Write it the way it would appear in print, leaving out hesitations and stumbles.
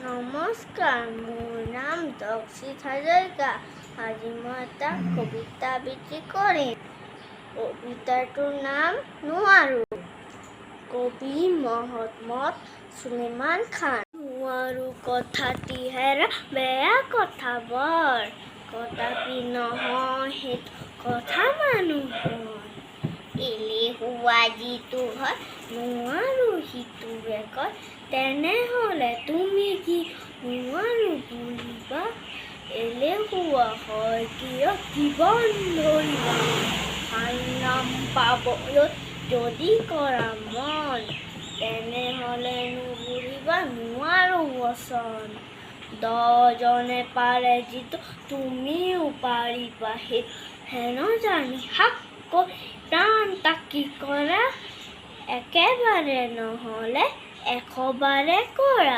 নমস্কাৰ, মোৰ নাম দক্ষিত হাজৰিকা। আজি মই এটা কবিতা আবৃত্তি কৰিম। কবিতাটোৰ নাম নোৱাৰো। কবি মহম্মদ সুলেমান খান। নোৱাৰো কথাটি হেৰা বেয়া কথা বৰ, কদাপি নহয় সেইটো কথা মানুহৰ। এলেহুৱা যিটো হয় নোৱাৰো সিটো বেকৰ, তেনেহলে তুমি কি নোৱাৰো বুলিবা? এলেহুৱা হয় কিয় জীৱন ধৰিবা? ভাল নাম পাবলৈ যদি কৰা মন, তেনেহলে নুবুলিবা নোৱাৰো বচন। 10 জনে পাৰে যিটো তুমিও পাৰিবা সেইটো, হেন জানি হাক কৈ প্ৰাণ তাকি কৰা। একেবাৰে নহলে 100 বাৰে কৰা।